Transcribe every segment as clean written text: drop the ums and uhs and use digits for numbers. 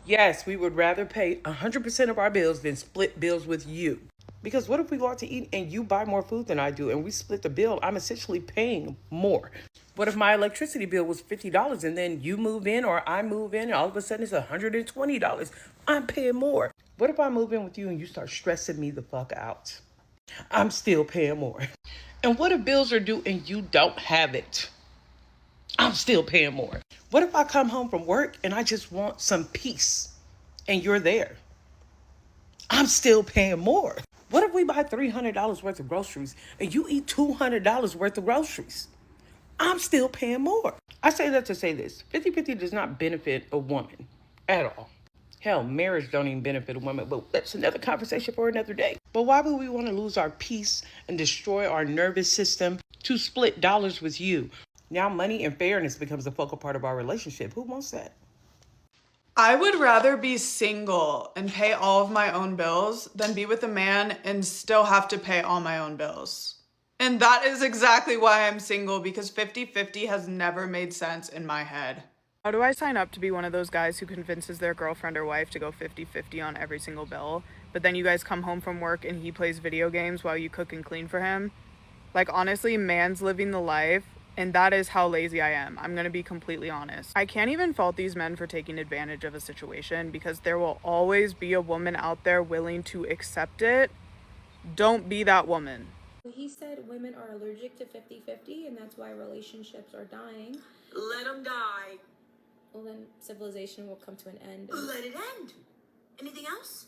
Yes, we would rather pay 100% of our bills than split bills with you. Because what if we go out to eat and you buy more food than I do and we split the bill? I'm essentially paying more. What if my electricity bill was $50 and then you move in or I move in and all of a sudden it's $120? I'm paying more. What if I move in with you and you start stressing me the fuck out? I'm still paying more. And what if bills are due and you don't have it? I'm still paying more. What if I come home from work and I just want some peace and you're there? I'm still paying more. What if we buy $300 worth of groceries and you eat $200 worth of groceries? I'm still paying more. I say that to say this. 50-50 does not benefit a woman at all. Hell, marriage don't even benefit a woman, but that's another conversation for another day. But why would we want to lose our peace and destroy our nervous system to split dollars with you? Now money and fairness becomes a focal part of our relationship. Who wants that? I would rather be single and pay all of my own bills than be with a man and still have to pay all my own bills. And that is exactly why I'm single, because 50-50 has never made sense in my head. How do I sign up to be one of those guys who convinces their girlfriend or wife to go 50-50 on every single bill, but then you guys come home from work and he plays video games while you cook and clean for him? Like, honestly, man's living the life, and that is how lazy I am. I'm gonna be completely honest. I can't even fault these men for taking advantage of a situation, because there will always be a woman out there willing to accept it. Don't be that woman. He said women are allergic to 50-50 and that's why relationships are dying. Let them die. Well, then civilization will come to an end. Let it end. Anything else?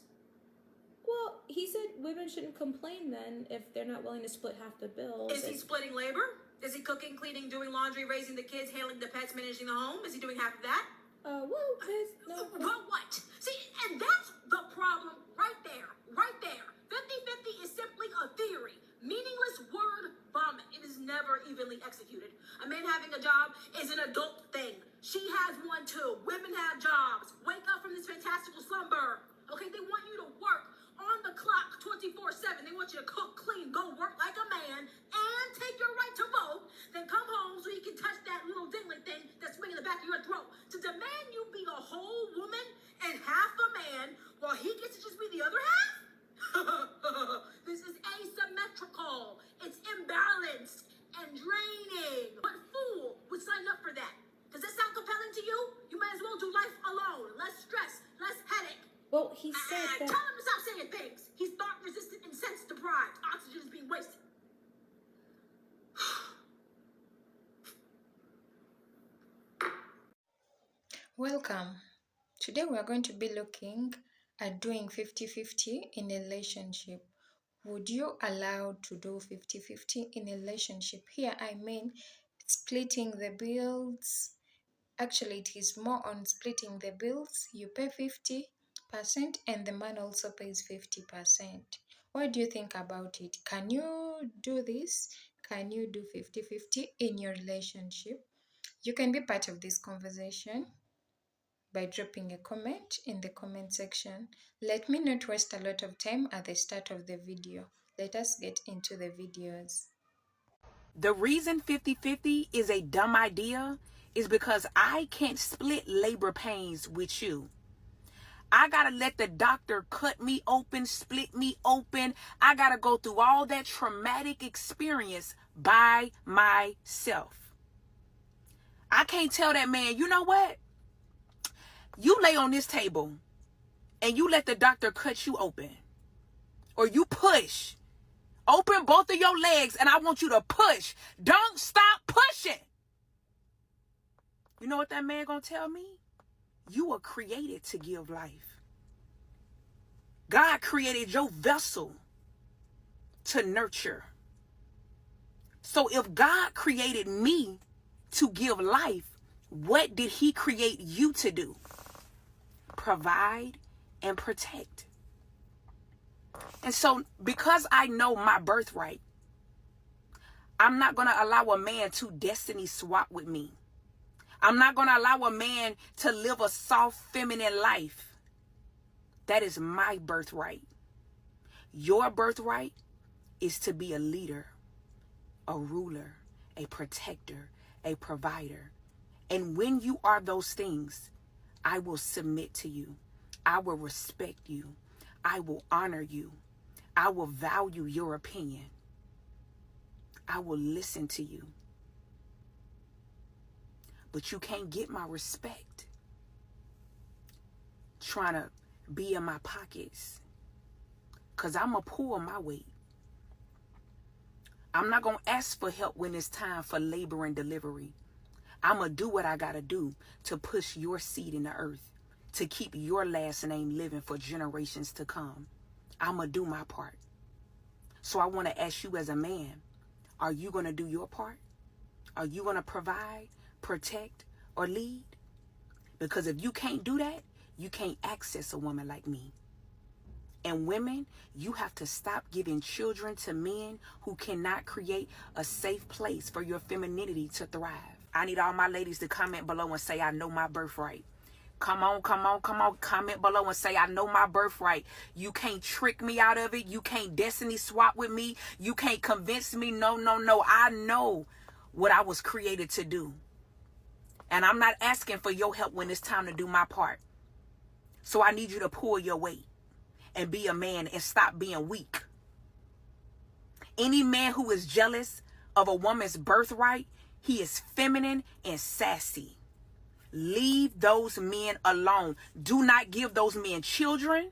Well, he said women shouldn't complain then if they're not willing to split half the bills. Is he splitting labor? Is he cooking, cleaning, doing laundry, raising the kids, handling the pets, managing the home? Is he doing half of that? Well, no. Well, what? See, and that's the problem right there. Right there. 50-50 is simply a theory. Meaningless word vomit. It is never evenly executed. A man having a job is an adult thing. She has one too. Women have jobs. Wake up from this fantastical slumber. Okay, they want you to work on the clock 24/7. They want you to cook, clean, go work like a man, and take your right to vote. Then come home so you can touch that little dingling thing that's swinging the back of your throat. To demand you be a whole woman and half a man while he gets to just be the other half? This is asymmetrical. It's imbalanced and draining. What fool would sign up for that? Does that sound compelling to you? You might as well do life alone. Less stress, less headache. Well, he said that. Tell him to stop saying things. He's thought resistant and sense deprived. Oxygen is being wasted. Welcome. Today we are going to be looking at doing 50-50 in a relationship. Would you allow to do 50-50 in a relationship? Here I mean splitting the bills. Actually, it is more on splitting the bills. You pay 50% and the man also pays 50%. What do you think about it? Can you do this? Can you do 50-50 in your relationship? You can be part of this conversation by dropping a comment in the comment section. Let me not waste a lot of time at the start of the video. Let us get into the videos. The reason 50-50 is a dumb idea is because I can't split labor pains with you. I gotta let the doctor cut me open, split me open. I gotta go through all that traumatic experience by myself. I can't tell that man, you know what? You lay on this table and you let the doctor cut you open. Or you push. Open both of your legs and I want you to push. Don't stop pushing. You know what that man gonna tell me? You were created to give life. God created your vessel to nurture. So if God created me to give life, what did he create you to do? Provide and protect. And so because I know my birthright, I'm not going to allow a man to destiny swap with me. I'm not going to allow a man to live a soft feminine life. That is my birthright. Your birthright is to be a leader, a ruler, a protector, a provider. And when you are those things, I will submit to you. I will respect you. I will honor you. I will value your opinion. I will listen to you. But you can't get my respect trying to be in my pockets, because I'm going to pull my weight. I'm not going to ask for help when it's time for labor and delivery. I'm going to do what I got to do to push your seed in the earth, to keep your last name living for generations to come. I'm going to do my part. So I want to ask you as a man, are you going to do your part? Are you going to provide, protect, or lead? Because if you can't do that, you can't access a woman like me. And women, you have to stop giving children to men who cannot create a safe place for your femininity to thrive. I need all my ladies to comment below and say, I know my birthright. Come on, come on, come on. Comment below and say, I know my birthright. You can't trick me out of it. You can't destiny swap with me. You can't convince me. No, no, no. I know what I was created to do. And I'm not asking for your help when it's time to do my part. So I need you to pull your weight and be a man and stop being weak. Any man who is jealous of a woman's birthright, he is feminine and sassy. Leave those men alone. Do not give those men children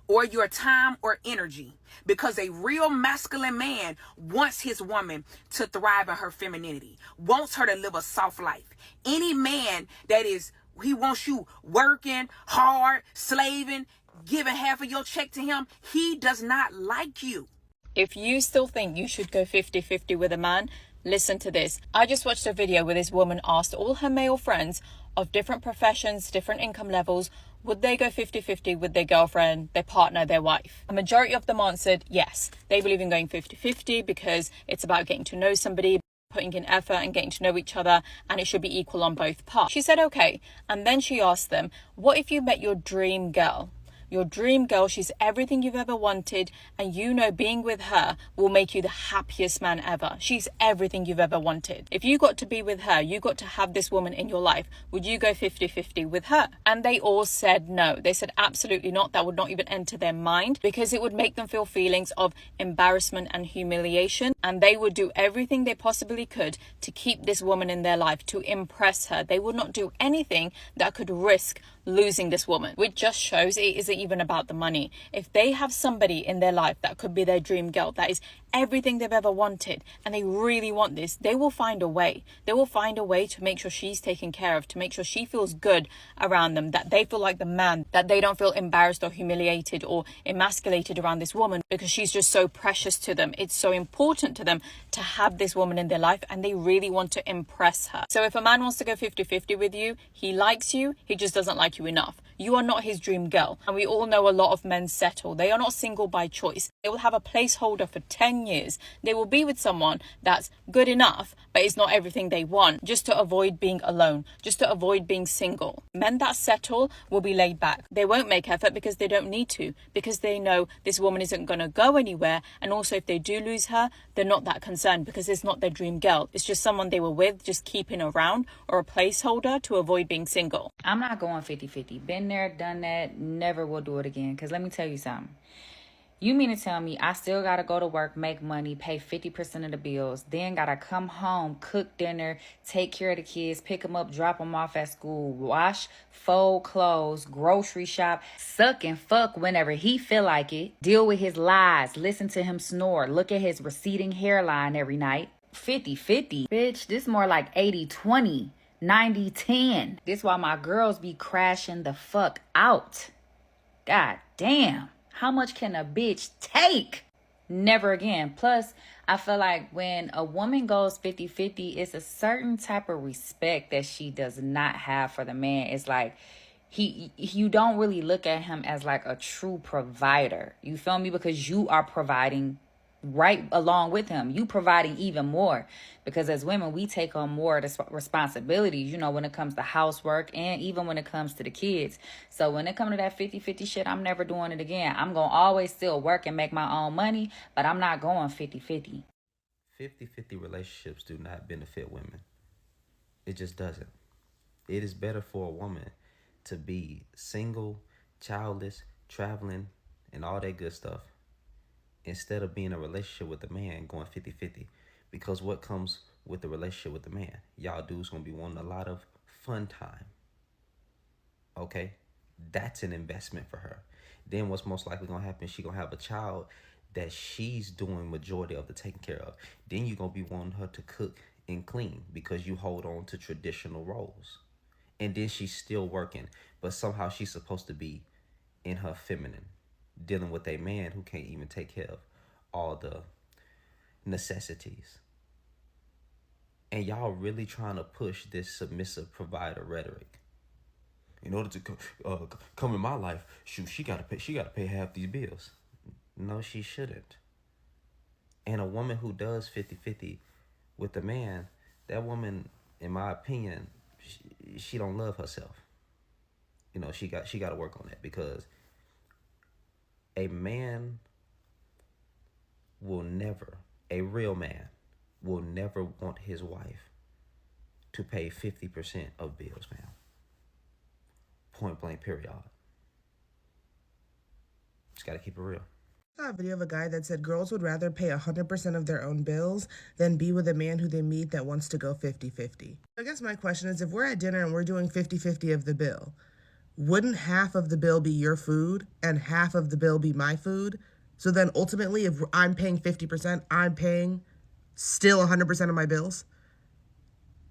or your time or energy, because a real masculine man wants his woman to thrive in her femininity, wants her to live a soft life. Any man he wants you working hard, slaving, giving half of your check to him, he does not like you. If you still think you should go 50-50 with a man, listen to this. I just watched a video where this woman asked all her male friends of different professions, different income levels, would they go 50-50 with their girlfriend, their partner, their wife? A majority of them answered yes. They believe in going 50-50 because it's about getting to know somebody, putting in effort and getting to know each other, and it should be equal on both parts. She said okay, and then she asked them, what if you met your dream girl? Your dream girl, she's everything you've ever wanted, and you know being with her will make you the happiest man ever. She's everything you've ever wanted. If you got to be with her, you got to have this woman in your life, would you go 50-50 with her? And they all said no. They said absolutely not. That would not even enter their mind, because it would make them feel feelings of embarrassment and humiliation, and they would do everything they possibly could to keep this woman in their life, to impress her. They would not do anything that could risk losing this woman, which just shows it isn't even about the money. If they have somebody in their life that could be their dream girl, that is everything they've ever wanted, and they really want this, they will find a way. They will find a way to make sure she's taken care of, to make sure she feels good around them, that they feel like the man, that they don't feel embarrassed or humiliated or emasculated around this woman, because she's just so precious to them. It's so important to them to have this woman in their life, and they really want to impress her. So if a man wants to go 50-50 with you, he likes you, he just doesn't like you enough. You are not his dream girl. And we all know a lot of men settle. They are not single by choice. They will have a placeholder for 10 years. They will be with someone that's good enough, but it's not everything they want, just to avoid being alone, just to avoid being single. Men that settle will be laid back. They won't make effort because they don't need to, because they know this woman isn't going to go anywhere. And also if they do lose her, they're not that concerned, because it's not their dream girl. It's just someone they were with, just keeping around, or a placeholder to avoid being single. I'm not going 50-50. Been there, done that, never will do it again. Because let me tell you something. You mean to tell me I still got to go to work, make money, pay 50% of the bills, then got to come home, cook dinner, take care of the kids, pick them up, drop them off at school, wash, fold clothes, grocery shop, suck and fuck whenever he feel like it, deal with his lies, listen to him snore, look at his receding hairline every night? 50-50. Bitch, this more like 80-20. 90-10. This why my girls be crashing the fuck out. God damn. How much can a bitch take? Never again. Plus, I feel like when a woman goes 50-50, it's a certain type of respect that she does not have for the man. It's like you don't really look at him as like a true provider. You feel me? Because you are providing right along with him. You providing even more, because as women we take on more of the responsibilities, you know, when it comes to housework and even when it comes to the kids. So when it comes to that 50-50 shit, I'm never doing it again. I'm gonna always still work and make my own money, but I'm not going 50-50. 50-50 relationships do not benefit women. It just doesn't. It is better for a woman to be single childless, traveling, and all that good stuff, instead of being in a relationship with a man going 50-50. Because what comes with the relationship with the man? Y'all dudes gonna be wanting a lot of fun time. Okay? That's an investment for her. Then what's most likely gonna happen, she gonna have a child that she's doing majority of the taking care of. Then you're gonna be wanting her to cook and clean because you hold on to traditional roles. And then she's still working, but somehow she's supposed to be in her feminine, dealing with a man who can't even take care of all the necessities. And y'all really trying to push this submissive provider rhetoric. In order to come in my life, shoot, she gotta pay half these bills. No, she shouldn't. And a woman who does 50-50 with a man, that woman, in my opinion, she don't love herself. You know, she got to work on that, because a man will never, a real man will never want his wife to pay 50% of bills, man. Point blank, period. Just got to keep it real. I saw a video of a guy that said girls would rather pay 100% of their own bills than be with a man who they meet that wants to go 50-50. I guess my question is, if we're at dinner and we're doing 50-50 of the bill, wouldn't half of the bill be your food and half of the bill be my food? So then ultimately, if I'm paying 50%, I'm paying still 100% of my bills?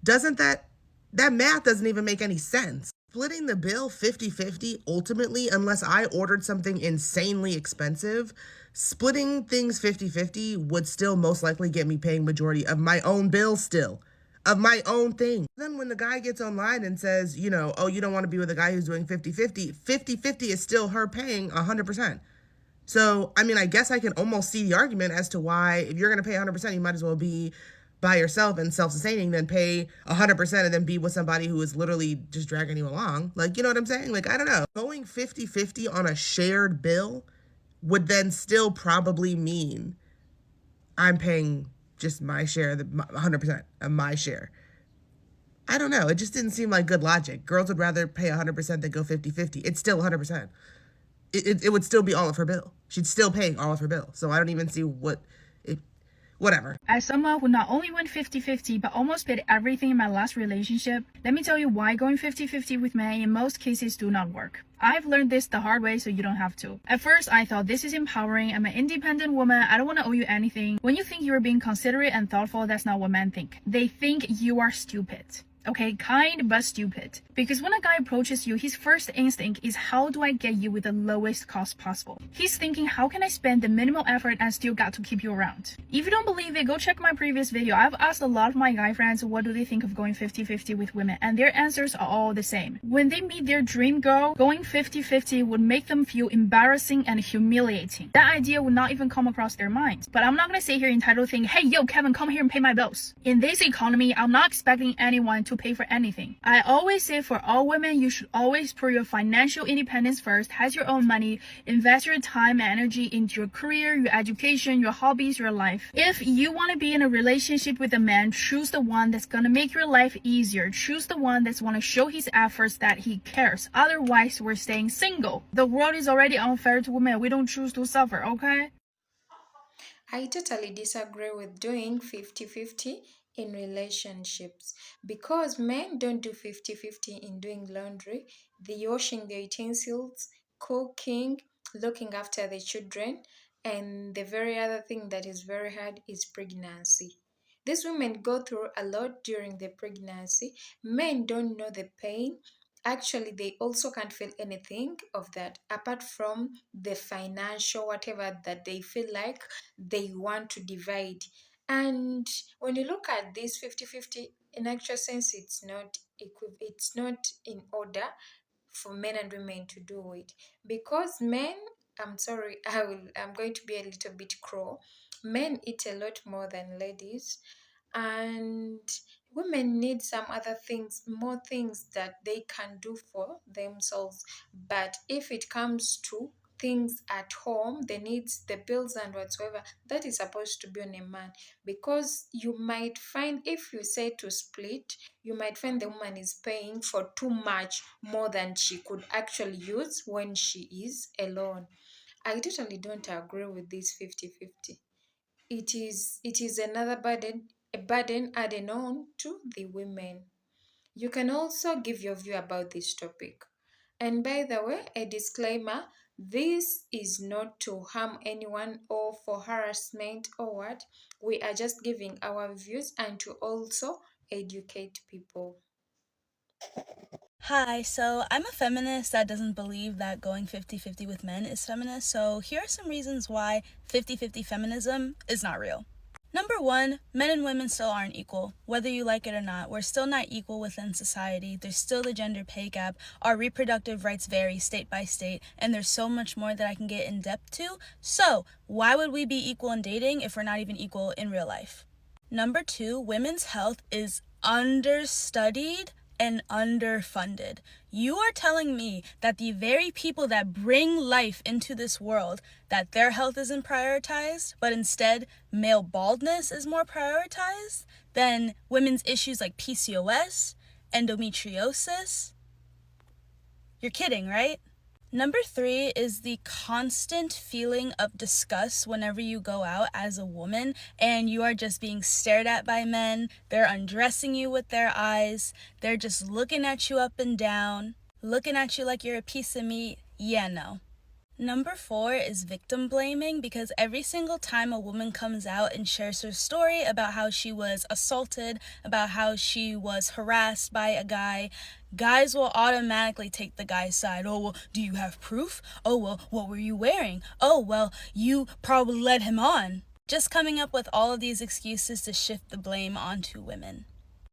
Doesn't that math doesn't even make any sense. Splitting the bill 50-50, ultimately, unless I ordered something insanely expensive, splitting things 50-50 would still most likely get me paying majority of my own bill still, of my own thing. Then when the guy gets online and says, you know, oh, you don't want to be with a guy who's doing 50-50, 50-50 is still her paying 100%. So, I mean, I guess I can almost see the argument as to why if you're going to pay 100%, you might as well be by yourself and self-sustaining than pay 100% and then be with somebody who is literally just dragging you along. Like, you know what I'm saying? Like, I don't know. Going 50-50 on a shared bill would then still probably mean I'm paying just my share, 100% of my share. I don't know. It just didn't seem like good logic. Girls would rather pay 100% than go 50-50. It's still 100%. It would still be all of her bill. She's still paying all of her bill. So I don't even see whatever. As someone who not only went 50-50 but almost paid everything in my last relationship, let me tell you why going 50-50 with men in most cases do not work. I've learned this the hard way, so you don't have to. At first, I thought this is empowering. I'm an independent woman. I don't want to owe you anything. When you think you're being considerate and thoughtful, that's not what men think. They think you are stupid. Okay, kind but stupid. Because when a guy approaches you, his first instinct is, how do I get you with the lowest cost possible? He's thinking, how can I spend the minimal effort and still got to keep you around? If you don't believe it, go check my previous video. I've asked a lot of my guy friends what do they think of going 50-50 with women, and their answers are all the same. When they meet their dream girl, going 50-50 would make them feel embarrassing and humiliating. That idea would not even come across their minds. But I'm not gonna sit here entitled thinking, hey yo Kevin, come here and pay my bills. In this economy, I'm not expecting anyone to pay for anything. I always say for all women, you should always put your financial independence first, has your own money, invest your time and energy into your career, your education, your hobbies, your life. If you want to be in a relationship with a man, choose the one that's gonna make your life easier. Choose the one that's want to show his efforts that he cares. Otherwise, we're staying single. The world is already unfair to women. We don't choose to suffer, okay? I totally disagree with doing 50-50 in relationships, because men don't do 50-50 in doing laundry, the washing the utensils, cooking, looking after the children, and the very other thing that is very hard is pregnancy. These women go through a lot during the pregnancy. Men don't know the pain. Actually, they also can't feel anything of that apart from the financial whatever that they feel like they want to divide. And when you look at this 50-50, in actual sense, it's not it's not in order for men and women to do it, because men, I'm sorry, I'm going to be a little bit cruel. Men eat a lot more than ladies, and women need some other things, more things that they can do for themselves. But if it comes to things at home, the needs, the bills, and whatsoever, that is supposed to be on a man. Because you might find, if you say to split, you might find the woman is paying for too much more than she could actually use when she is alone. I totally don't agree with this 50-50. It is another burden, a burden added on to the women. You can also give your view about this topic. And by the way, a disclaimer, this is not to harm anyone or for harassment or what. We are just giving our views and to also educate people. Hi, so I'm a feminist that doesn't believe that going 50-50 with men is feminist, so here are some reasons why 50-50 feminism is not real. Number one, men and women still aren't equal. Whether you like it or not, we're still not equal within society. There's still the gender pay gap. Our reproductive rights vary state by state, and there's so much more that I can get in depth to. So, why would we be equal in dating if we're not even equal in real life? Number two, women's health is understudied and underfunded. You are telling me that the very people that bring life into this world, that their health isn't prioritized, but instead male baldness is more prioritized than women's issues like PCOS, endometriosis? You're kidding, right? Number three is the constant feeling of disgust whenever you go out as a woman and you are just being stared at by men. They're undressing you with their eyes. They're just looking at you up and down, looking at you like you're a piece of meat. Yeah, no. Number four is victim blaming, because every single time a woman comes out and shares her story about how she was assaulted, about how she was harassed by a guy, guys will automatically take the guy's side. Oh, well, do you have proof? Oh, well, what were you wearing? Oh, well, you probably led him on. Just coming up with all of these excuses to shift the blame onto women.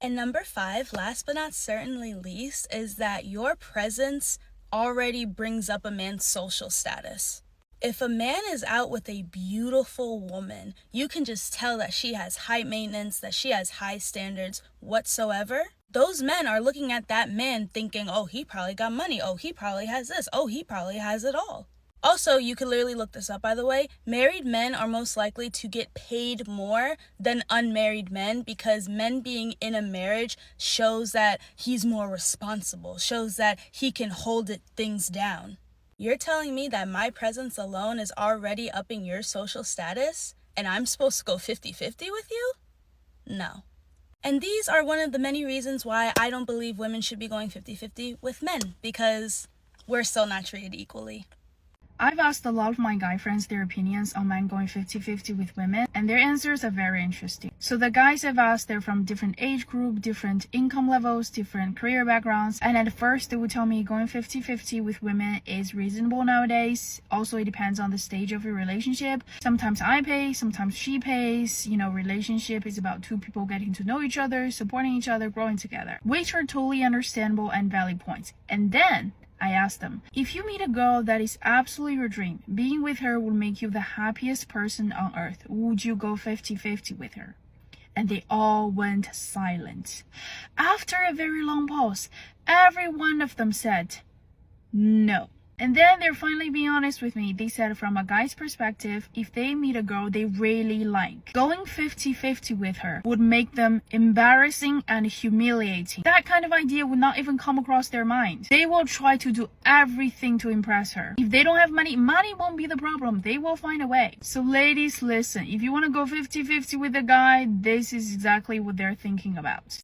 And number five, last but not certainly least, is that your presence already brings up a man's social status. If a man is out with a beautiful woman, you can just tell that she has high maintenance, that she has high standards whatsoever. Those men are looking at that man thinking, oh, he probably got money. Oh, he probably has this. Oh, he probably has it all. Also, you can literally look this up, by the way. Married men are most likely to get paid more than unmarried men, because men being in a marriage shows that he's more responsible, shows that he can hold things down. You're telling me that my presence alone is already upping your social status, and I'm supposed to go 50-50 with you? No. And these are one of the many reasons why I don't believe women should be going 50-50 with men, because we're still not treated equally. I've asked a lot of my guy friends their opinions on men going 50-50 with women, and their answers are very interesting. So the guys I've asked, they're from different age group, different income levels, different career backgrounds, and at first they would tell me going 50-50 with women is reasonable nowadays. Also, it depends on the stage of your relationship. Sometimes I pay, sometimes she pays. You know, relationship is about two people getting to know each other, supporting each other, growing together, which are totally understandable and valid points. And then I asked them, if you meet a girl that is absolutely your dream, being with her will make you the happiest person on earth, would you go 50-50 with her? And they all went silent. After a very long pause, every one of them said, no. And then they're finally being honest with me. They said from a guy's perspective, if they meet a girl they really like, going 50-50 with her would make them embarrassing and humiliating. That kind of idea would not even come across their mind. They will try to do everything to impress her. If they don't have money, money won't be the problem. They will find a way. So ladies, listen, if you want to go 50-50 with a guy, this is exactly what they're thinking about.